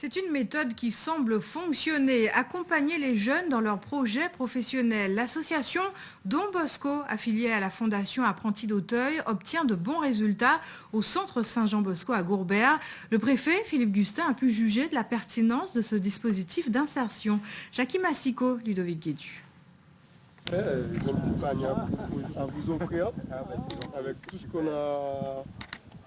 C'est une méthode qui semble fonctionner, accompagner les jeunes dans leurs projets professionnels. L'association Don Bosco, affiliée à la Fondation Apprentis d'Auteuil, obtient de bons résultats au centre Saint-Jean-Bosco à Gourbert. Le préfet, Philippe Gustin, a pu juger de la pertinence de ce dispositif d'insertion. Jackie Massico, Ludovic Guédu. J'ai un petit panier à vous offrir avec tout ce qu'on a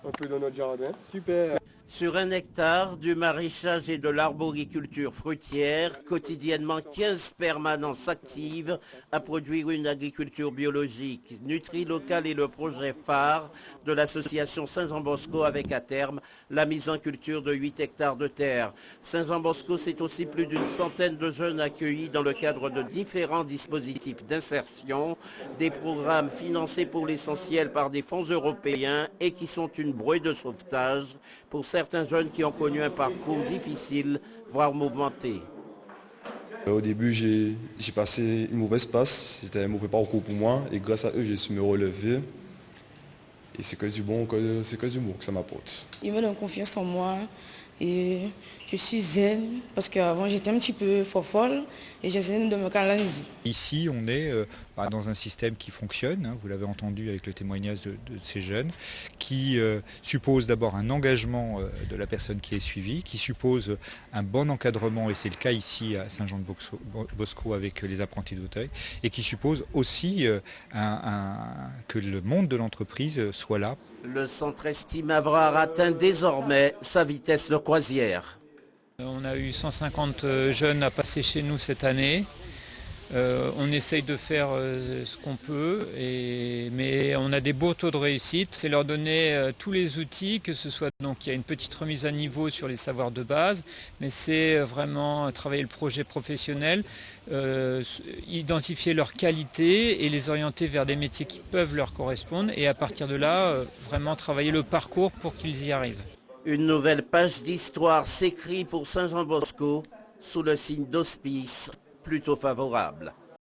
un peu dans notre jardin. Super. Sur 1 hectare, du maraîchage et de l'arboriculture fruitière, quotidiennement 15 permanents s'activent à produire une agriculture biologique. Nutri-Local est le projet phare de l'association Saint-Jean-Bosco avec à terme la mise en culture de 8 hectares de terre. Saint-Jean-Bosco, c'est aussi plus d'une centaine de jeunes accueillis dans le cadre de différents dispositifs d'insertion, des programmes financés pour l'essentiel par des fonds européens et qui sont une bouée de sauvetage pour certains jeunes qui ont connu un parcours difficile, voire mouvementé. Au début, j'ai passé une mauvaise passe, c'était un mauvais parcours pour moi et grâce à eux, j'ai su me relever. Et c'est que du bon, c'est que du bon que ça m'apporte. Ils me donnent confiance en moi et je suis zen parce qu'avant j'étais un petit peu folle et j'essaie de me canaliser. Ici, on est dans un système qui fonctionne, vous l'avez entendu avec le témoignage de ces jeunes, qui suppose d'abord un engagement de la personne qui est suivie, qui suppose un bon encadrement, et c'est le cas ici à Saint-Jean-de-Bosco avec les apprentis d'Auteuil, et qui suppose aussi que le monde de l'entreprise soit là. Le centre estime avoir atteint désormais sa vitesse de croisière. On a eu 150 jeunes à passer chez nous cette année. On essaye de faire ce qu'on peut, mais on a des beaux taux de réussite. C'est leur donner tous les outils, que ce soit donc il y a une petite remise à niveau sur les savoirs de base, mais c'est vraiment travailler le projet professionnel, identifier leurs qualités et les orienter vers des métiers qui peuvent leur correspondre, et à partir de là, vraiment travailler le parcours pour qu'ils y arrivent. Une nouvelle page d'histoire s'écrit pour Saint-Jean-Bosco sous le signe d'auspice plutôt favorable.